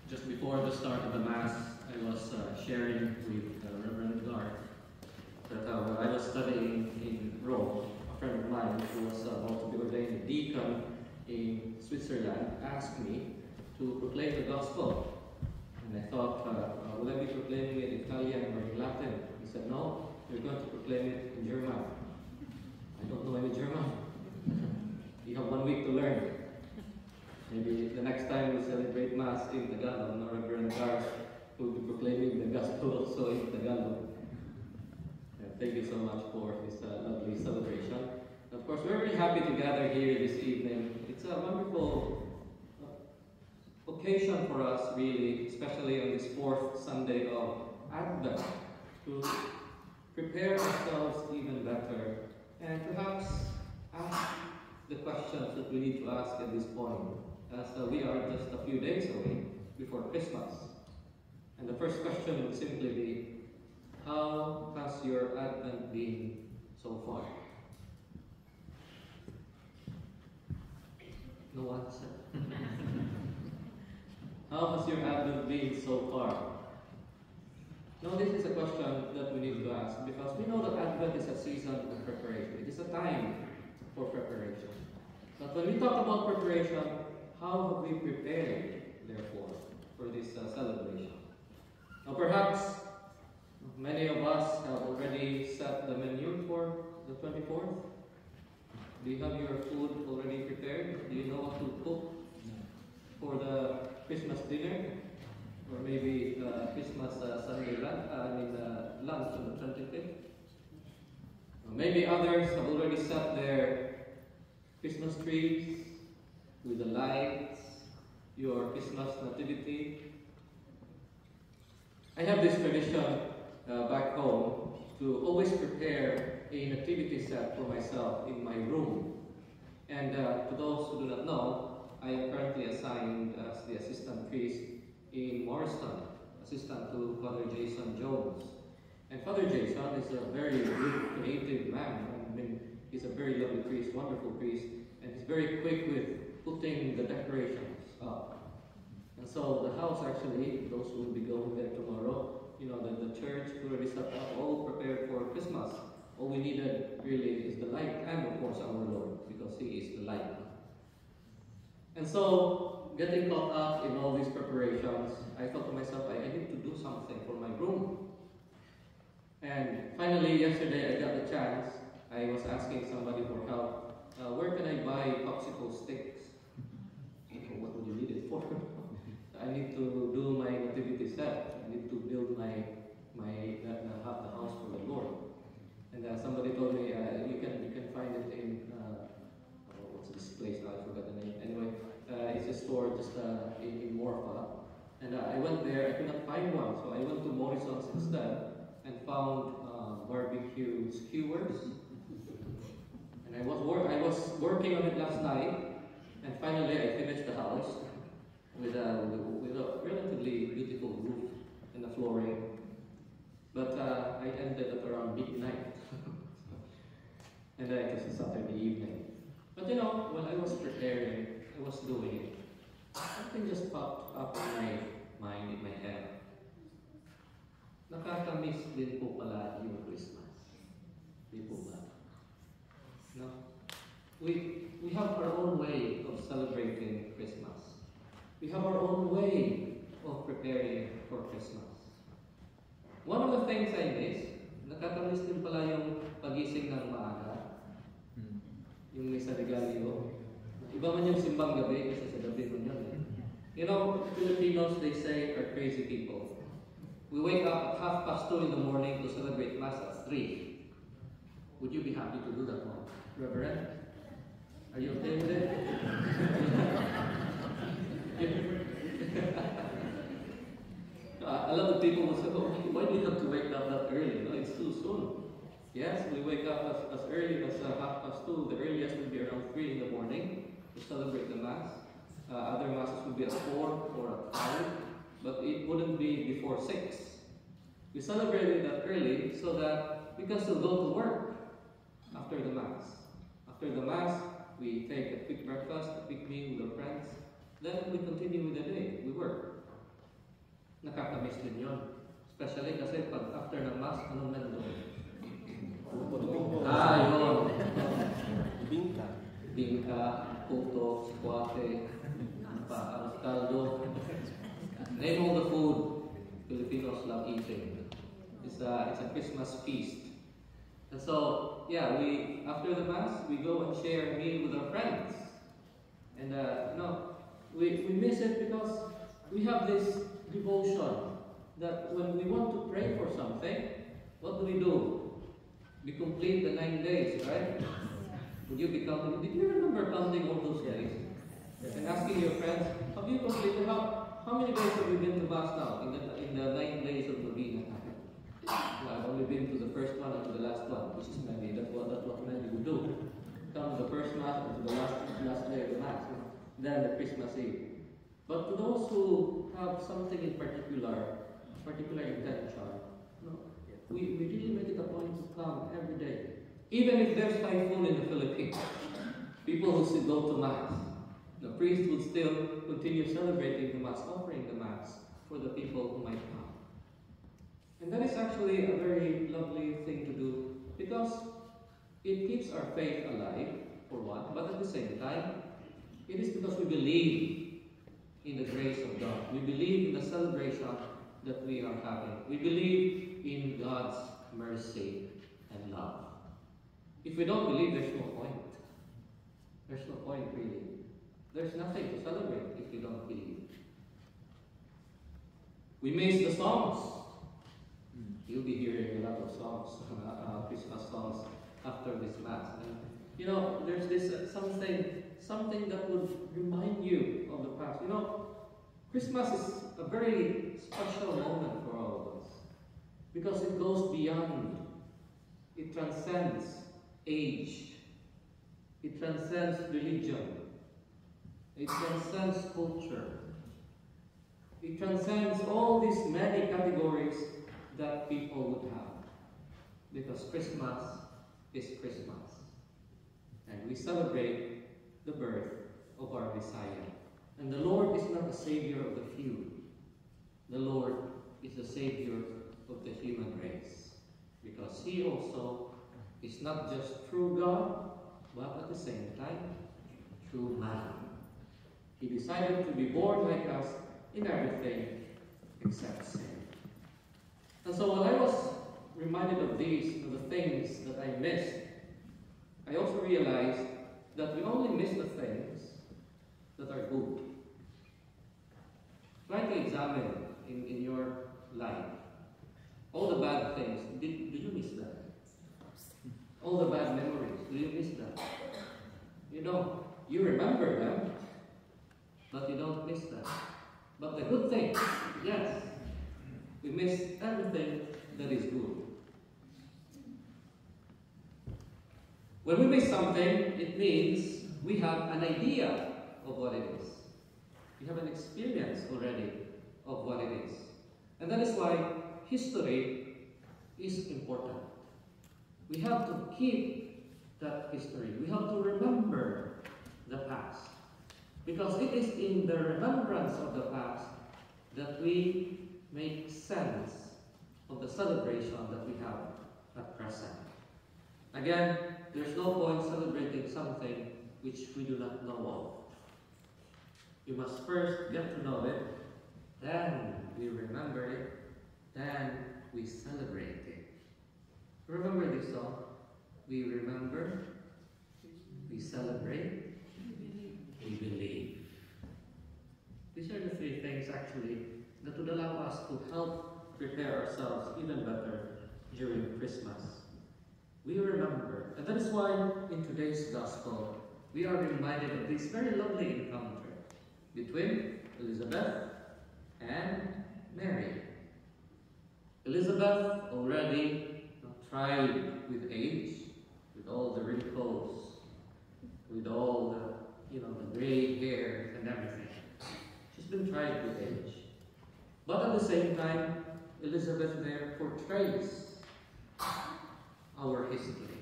Just before the start of the Mass, I was sharing with Reverend Garth that when I was studying in Rome, a friend of mine who was about to be ordained a deacon in Switzerland asked me to proclaim the gospel. And I thought, will I be proclaiming it in Italian or in Latin? He said, no, you're going to proclaim it in German. I don't know any German. You have 1 week to learn. Maybe the next time we celebrate Mass in Tagalog, Reverend Garth will be proclaiming the gospel also in Tagalog. Thank you so much for this lovely celebration. Of course, we're very happy to gather here this evening. It's a wonderful occasion for us, really, especially on this fourth Sunday of Advent, to prepare ourselves even better and perhaps ask the questions that we need to ask at this point, as we are just a few days away before Christmas. And the first question would simply be, how has your Advent been so far? No answer. How has your Advent been so far? Now, this is a question that we need to ask because we know that Advent is a season of preparation. It is a time for preparation. But when we talk about preparation, how have we prepared, therefore, for this celebration? Now, perhaps many of us have already set the menu for the 24th. Do you have your food already prepared? Do you know what to cook for the Christmas dinner? Or maybe Christmas Sunday lunch on the 25th? Or maybe others have already set their Christmas trees with the lights, your Christmas nativity. I have this tradition back home to always prepare a nativity set for myself in my room. And to those who do not know, I am currently assigned as the assistant priest in Morristown, assistant to Father Jason Jones. And Father Jason is a very good, creative man. I mean, he's a very lovely priest, wonderful priest, and he's very quick with putting the decorations up. And so the house actually, those who will be going there tomorrow, you know, the church already set up, all prepared for Christmas. All we needed really is the light and of course our Lord, because He is the light. And so, getting caught up in all these preparations, I thought to myself, I need to do something for my room. And finally, yesterday I got the chance. I was asking somebody for help. Where can I buy popsicle sticks? What would you need it for? I need to do my nativity set. I need to build the house for the Lord. And somebody told me you can find it in what's this place now? I forgot the name. Anyway, it's a store just in Morpha. And I went there. I could not find one, so I went to Morrison's instead and found barbecue skewers. And I was working on it last night, and finally I finished the house with a relatively beautiful roof and the flooring. But I ended at around midnight, and it was a Saturday evening. But you know, when I was preparing, I was doing it, something just popped up in my mind, in my head. Nakakamiss din po pala yung Christmas. Di po ba? No? We have our own way of celebrating Christmas. We have our own way of preparing for Christmas. One of the things I miss, nakakamiss din pala yung pagising ng maaga. Yung may sa regalyo. Iba man yung simbang gabi kasi sa gabi mo yun. You know, Filipinos, they say, are crazy people. We wake up at 2:30 in the morning to celebrate Mass at 3. Would you be happy to do that one, Reverend? Are you okay with it? A lot of people will say, oh, why do you have to wake up that early? No, it's too soon. Yes, we wake up as early as 2:30. The earliest will be around 3 in the morning to celebrate the Mass. Other Masses will be at 4 or at 5, but it wouldn't be before 6. We celebrate it that early so that we can still go to work after the Mass. After the Mass, we take a quick breakfast, a quick meal with our friends. Then we continue with the day. We work. miss din yun. Especially kasi pag after ng Mass, anong meron doon? Yun. Bingka, puto, squate, caldo. Name all the food Filipinos love eating. It's a Christmas feast. And so, yeah, after the Mass, we go and share a meal with our friends. And, we miss it because we have this devotion that when we want to pray for something, what do? We complete the 9 days, right? Would you be counting? Did you remember counting all those days? And asking your friends, have you completed how many days have you been to Mass now in the 9 days of Novena? I've only been to the first one and to the last one, which is maybe that's what many would do. Come to the first Mass and to the last day of the Mass, then the Christmas Eve. But to those who have something in particular intention, we really make it a point to come every day. Even if there's typhoon in the Philippines, people who still go to Mass, the priest would still continue celebrating the Mass, offering the Mass for the people who might come. And that is actually a very lovely thing to do because it keeps our faith alive, for one, but at the same time, it is because we believe in the grace of God. We believe in the celebration that we are having. We believe in God's mercy and love. If we don't believe, there's no point. There's no point, really. There's nothing to celebrate if we don't believe. We miss the songs. You'll be hearing a lot of songs, Christmas songs, after this Mass. And, there's this something that would remind you of the past. Christmas is a very special moment for all of us because it goes beyond, it transcends age, it transcends religion, it transcends culture, it transcends all these many categories that people would have, because Christmas is Christmas, and we celebrate the birth of our Messiah. And the Lord is not a savior of the few. The Lord is the savior of the human race, because He also is not just true God, but at the same time, true man. He decided to be born like us in everything except sin. And so when I was reminded of the things that I missed, I also realized that we only miss the things that are good. Try to examine in your life all the bad things. Do you miss that? All the bad memories, do you miss that? You remember them, but you don't miss that. But the good things, yes, we miss everything that is good. When we miss something, it means we have an idea of what it is. We have an experience already of what it is. And that is why history is important. We have to keep that history. We have to remember the past. Because it is in the remembrance of the past that we make sense of the celebration that we have at present. Again, there's no point celebrating something which we do not know of. We must first get to know it, then we remember it, then we celebrate it. Remember this song? We remember, we celebrate, we believe. These are the three things actually that would allow us to help prepare ourselves even better during Christmas. We remember, and that is why in today's Gospel we are reminded of this very lovely encounter between Elizabeth and Mary. Elizabeth, already tried with age, with all the wrinkles, with all the gray hair and everything. She's been tried with age. But at the same time, Elizabeth there portrays our history.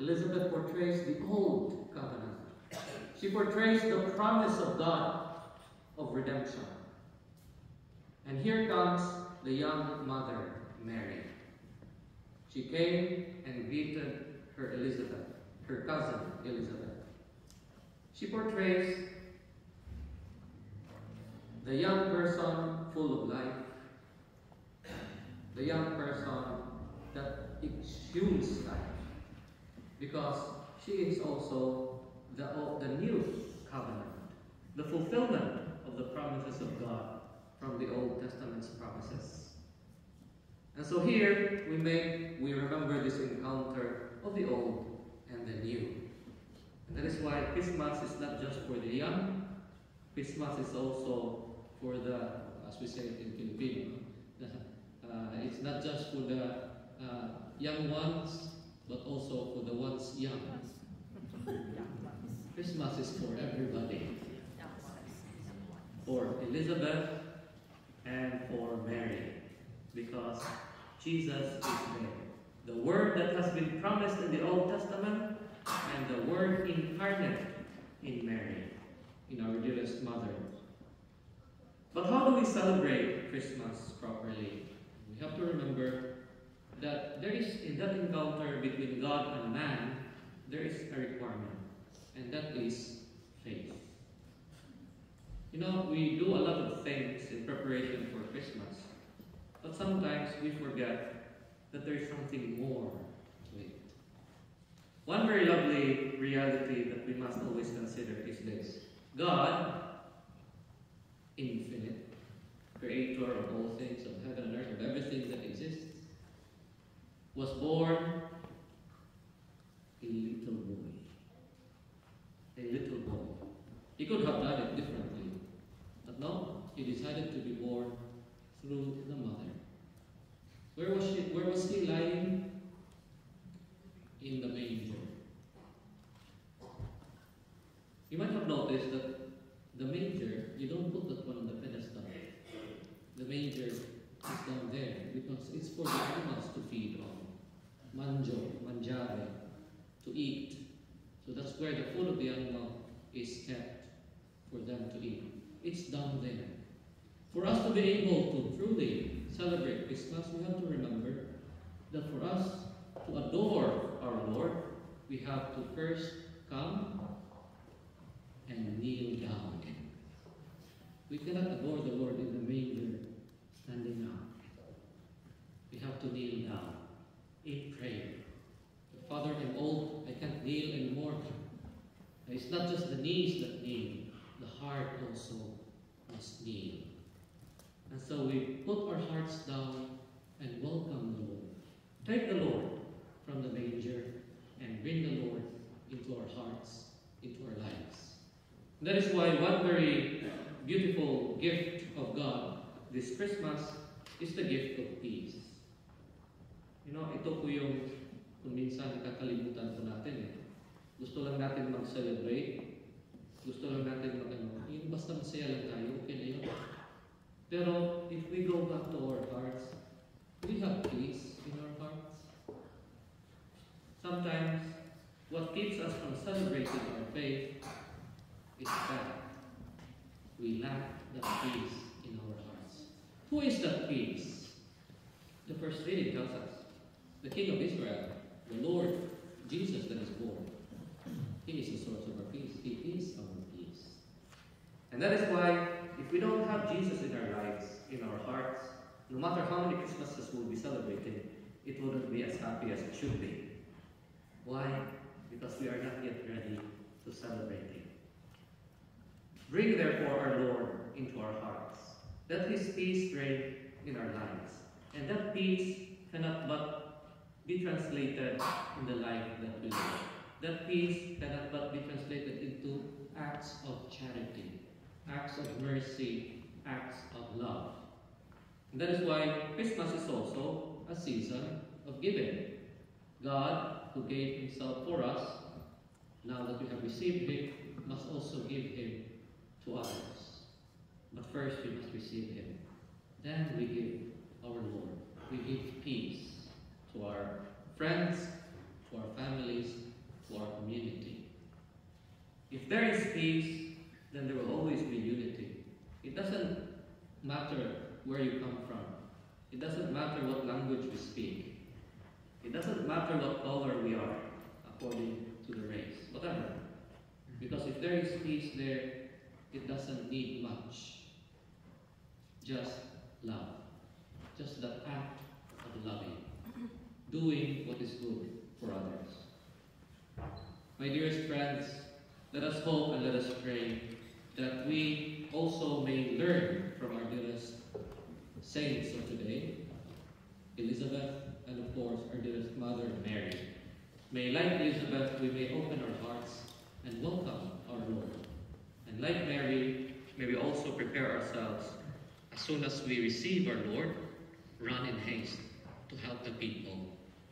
Elizabeth portrays the old covenant. She portrays the promise of God of redemption. And here comes the young mother, Mary. She came and greeted her Elizabeth, her cousin Elizabeth. She portrays the young person full of life, the young person that exudes life, because she is also the new covenant, the fulfillment of the promises of God from the Old Testament's promises. And so here we remember this encounter of the old and the new. And that is why Christmas is not just for the young. Christmas is also for the, as we say in Filipino, it's not just for the young ones, but also for the ones young. Christmas is for everybody. For Elizabeth and for Mary. Because Jesus is there. The Word that has been promised in the Old Testament and the Word incarnate in Mary, in our dearest mother. But how do we celebrate Christmas properly? We have to remember that there is, in that encounter between God and man, there is a requirement, and that is faith. You know, we do a lot of things in preparation for Christmas, but sometimes we forget that there is something more to it. One very lovely reality that we must always consider is this. God, infinite, creator of all things, of heaven and earth, of everything that exists, was born a little boy. A little boy. He could have done it differently, but no, he decided to be born through the mother. Where was he lying? In the manger. You might have noticed that the manger, you don't put that one on the pedestal. The manger is down there because it's for the animals to feed on. Mangiare, to eat. So that's where the food of the animal is kept for them to eat. It's down there. For us to be able to truly celebrate Christmas, we have to remember that for us to adore our Lord, we have to first come and kneel down. We cannot adore the Lord in the manger standing up. We have to kneel down in prayer. Father, I'm old, I can't kneel anymore. It's not just the knees that kneel, the heart also must kneel. And so we put our hearts down and welcome the Lord. Take the Lord from the manger and bring the Lord into our hearts, into our lives. And that is why one very beautiful gift of God this Christmas is the gift of peace. You know, ito po yung kung minsan nakakalimutan po natin eh. Gusto lang natin mag-celebrate. Gusto lang natin yung basta masaya lang tayo, okay na yun. Pero if we go back to our hearts, we have peace in our hearts. Sometimes, what keeps us from celebrating our faith is that we lack that peace in our hearts. Who is that peace? The first reading tells us, the King of Israel, the Lord Jesus that is born. He is the source of our peace. He is our peace. And that is why, if we don't have Jesus in our lives, in our hearts, no matter how many Christmases we'll be celebrating, it wouldn't be as happy as it should be. Why? Because we are not yet ready to celebrate Him. Bring therefore our Lord into our hearts. Let His peace reign in our lives. And that peace cannot but be translated in the life that we live. That peace cannot but be translated into acts of charity, acts of mercy, acts of love. And that is why Christmas is also a season of giving. God, who gave Himself for us, now that we have received Him, must also give Him to others. But first we must receive Him. Then we give our Lord. We give peace to our friends, to our families, to our community. If there is peace, then there will always be unity. It doesn't matter where you come from. It doesn't matter what language we speak. It doesn't matter what color we are, according to the race, whatever. Because if there is peace there, it doesn't need much. Just love. Just the act of loving. Doing what is good for others. My dearest friends, let us hope and let us pray that we also may learn from our dearest saints of today, Elizabeth, and of course our dearest Mother Mary. May, like Elizabeth, we may open our hearts and welcome our Lord. And like Mary, may we also prepare ourselves as soon as we receive our Lord, run in haste to help the people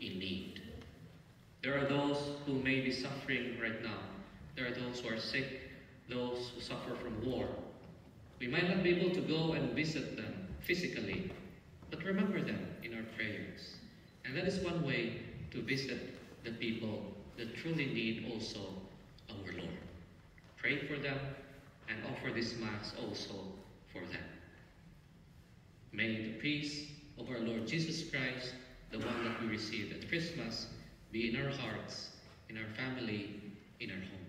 in need. There are those who may be suffering right now. There are those who are sick, those who suffer from war. We might not be able to go and visit them physically, but remember them in our prayers. And that is one way to visit the people that truly need also our Lord. Pray for them and offer this Mass also for them. May the peace of our Lord Jesus Christ, the one that we received at Christmas, be in our hearts, in our family, in our home.